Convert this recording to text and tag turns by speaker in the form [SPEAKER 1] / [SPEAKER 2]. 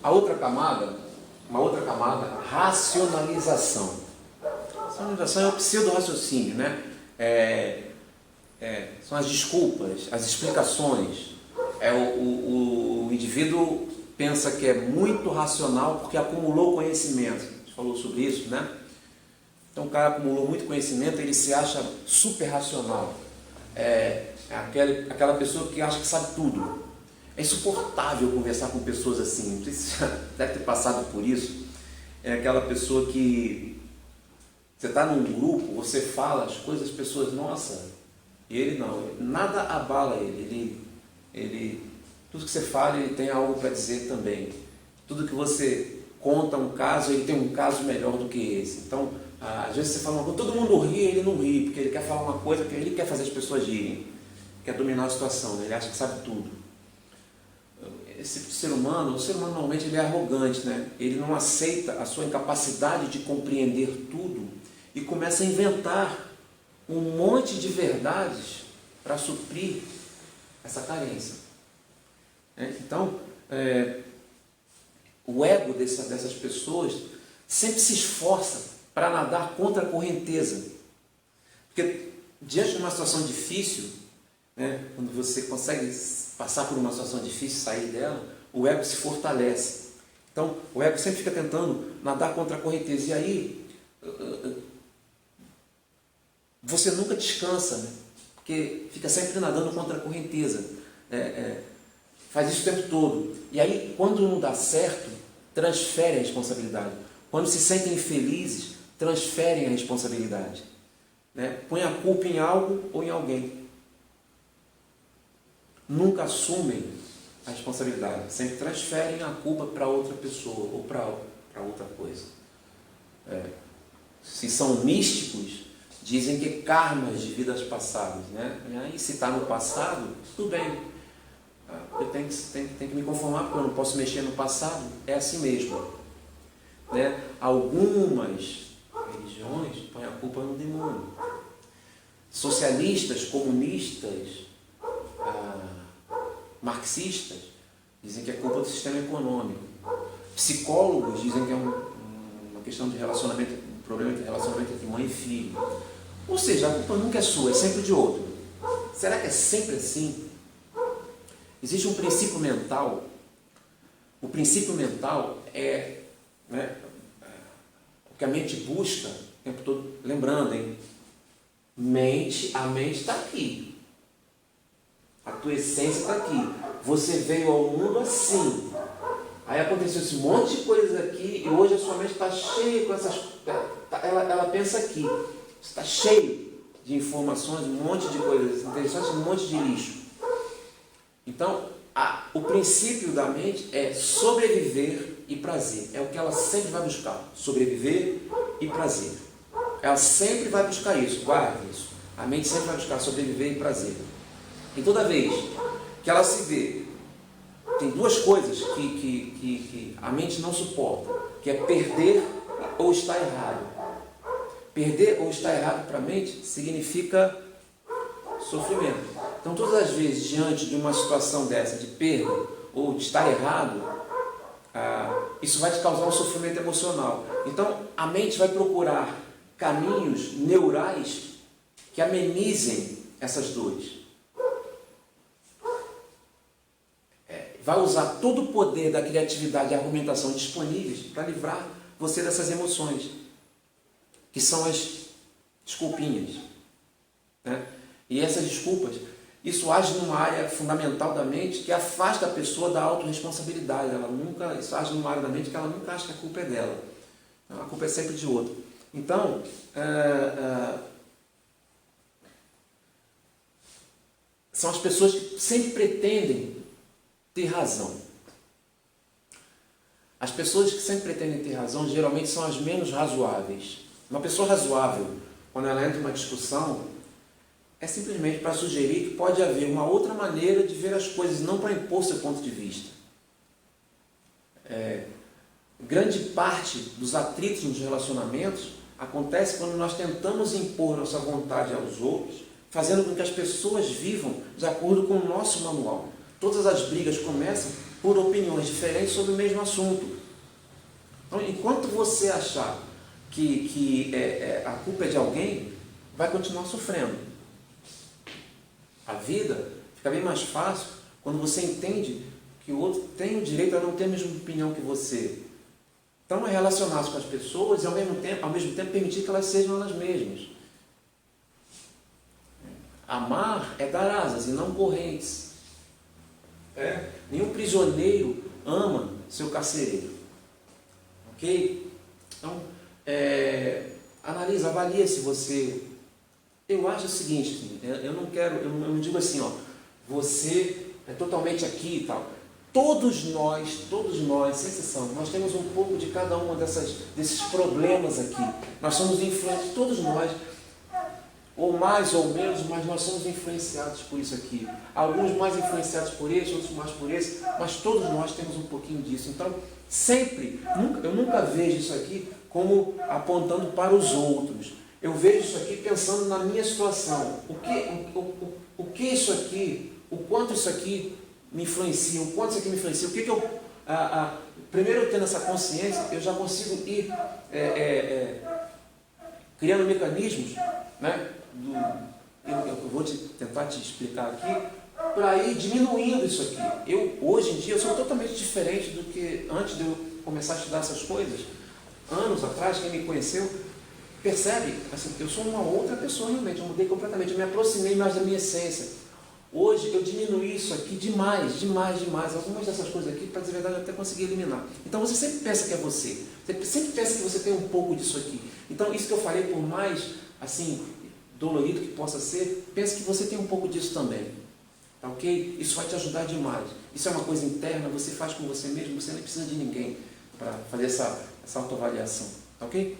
[SPEAKER 1] uma outra camada, racionalização. Racionalização é o pseudo-raciocínio, né? São as desculpas, as explicações. O indivíduo pensa que é muito racional porque acumulou conhecimento. A gente falou sobre isso, né? Então o cara acumulou muito conhecimento, ele se acha super racional. Aquela pessoa que acha que sabe tudo. É insuportável conversar com pessoas assim. Não sei se você deve ter passado por isso. É aquela pessoa que você está num grupo, você fala as coisas, as pessoas, nossa, e ele não, nada abala ele, tudo que você fala, ele tem algo para dizer também. Tudo que você conta um caso, ele tem um caso melhor do que esse. Então, às vezes você fala uma coisa, todo mundo ri, ele não ri, porque ele quer falar uma coisa, porque ele quer fazer as pessoas rirem, quer dominar a situação, né? Ele acha que sabe tudo. Esse ser humano, o ser humano normalmente ele é arrogante, né? Ele não aceita a sua incapacidade de compreender tudo e começa a inventar um monte de verdades para suprir essa carência. Então, o ego dessas pessoas sempre se esforça para nadar contra a correnteza. Porque diante de uma situação difícil, né, quando você consegue passar por uma situação difícil, sair dela, o ego se fortalece. Então, o ego sempre fica tentando nadar contra a correnteza. E aí, você nunca descansa, né? Porque fica sempre nadando contra a correnteza. Faz isso o tempo todo. E aí, quando não dá certo, transfere a responsabilidade. Quando se sentem infelizes, transferem a responsabilidade. Né? Põe a culpa em algo ou em alguém. Nunca assumem a responsabilidade. Sempre transferem a culpa para outra pessoa ou para outra coisa. Se são místicos, dizem que karmas de vidas passadas. Né? E aí, se está no passado, tudo bem. Eu tenho que me conformar porque eu não posso mexer no passado. É assim mesmo. Né? Algumas religiões põem a culpa no demônio. Socialistas, comunistas, marxistas dizem que é culpa do sistema econômico. Psicólogos dizem que é uma questão de relacionamento, um problema de relacionamento entre mãe e filho. Ou seja, a culpa nunca é sua, é sempre de outro. Será que é sempre assim? Existe um princípio mental. O princípio mental é, né, o que a mente busca o tempo todo. Lembrando, hein? A mente está aqui. A tua essência está aqui. Você veio ao mundo assim. Aí aconteceu esse monte de coisas aqui e hoje a sua mente está cheia com essas... Ela pensa aqui. Está cheio de informações, um monte de coisas interessantes, um monte de lixo. Então, o princípio da mente é sobreviver e prazer. É o que ela sempre vai buscar. Sobreviver e prazer. Ela sempre vai buscar isso. Guarde isso. A mente sempre vai buscar sobreviver e prazer. E toda vez que ela se vê, tem duas coisas que a mente não suporta, que é perder ou estar errado. Perder ou estar errado para a mente significa sofrimento. Então, todas as vezes, diante de uma situação dessa, de perda ou de estar errado, isso vai te causar um sofrimento emocional. Então, a mente vai procurar caminhos neurais que amenizem essas dores. Vai usar todo o poder da criatividade e argumentação disponíveis para livrar você dessas emoções, que são as desculpinhas. Né? E essas desculpas, isso age numa área fundamental da mente que afasta a pessoa da autorresponsabilidade. Isso age numa área da mente que ela nunca acha que a culpa é dela. A culpa é sempre de outro. Então, são as pessoas que sempre pretendem ter razão. As pessoas que sempre pretendem ter razão geralmente são as menos razoáveis. Uma pessoa razoável, quando ela entra em uma discussão, é simplesmente para sugerir que pode haver uma outra maneira de ver as coisas, não para impor seu ponto de vista. Grande parte dos atritos nos relacionamentos acontece quando nós tentamos impor nossa vontade aos outros, fazendo com que as pessoas vivam de acordo com o nosso manual. Todas as brigas começam por opiniões diferentes sobre o mesmo assunto. Então, enquanto você achar que a culpa é de alguém, vai continuar sofrendo. A vida fica bem mais fácil quando você entende que o outro tem o direito a não ter a mesma opinião que você. Então, é relacionar-se com as pessoas e, ao mesmo tempo, permitir que elas sejam elas mesmas. Amar é dar asas e não correntes. Nenhum prisioneiro ama seu carcereiro. Ok? Então, analisa, avalia se você... Eu acho o seguinte, eu não digo assim, você é totalmente aqui e tal. Todos nós, sem exceção, nós temos um pouco de cada uma desses problemas aqui. Nós somos influenciados, todos nós, ou mais ou menos, mas nós somos influenciados por isso aqui. Alguns mais influenciados por esse, outros mais por esse, mas todos nós temos um pouquinho disso. Então, eu nunca vejo isso aqui como apontando para os outros. Eu vejo isso aqui pensando na minha situação. O que isso aqui, o quanto isso aqui me influencia, o quanto isso aqui me influencia, primeiro eu tendo essa consciência, eu já consigo ir criando mecanismos, né? Eu vou tentar te explicar aqui, para ir diminuindo isso aqui. Hoje em dia, eu sou totalmente diferente do que antes de eu começar a estudar essas coisas. Anos atrás, quem me conheceu, percebe, assim, eu sou uma outra pessoa realmente, eu mudei completamente, eu me aproximei mais da minha essência. Hoje eu diminuí isso aqui demais. Algumas dessas coisas aqui, para dizer a verdade, eu até consegui eliminar. Então você sempre pensa que é você. Você sempre pensa que você tem um pouco disso aqui. Então isso que eu falei, por mais assim, dolorido que possa ser, pensa que você tem um pouco disso também. Tá ok? Isso vai te ajudar demais. Isso é uma coisa interna, você faz com você mesmo, você nem precisa de ninguém para fazer essa autoavaliação. Tá ok?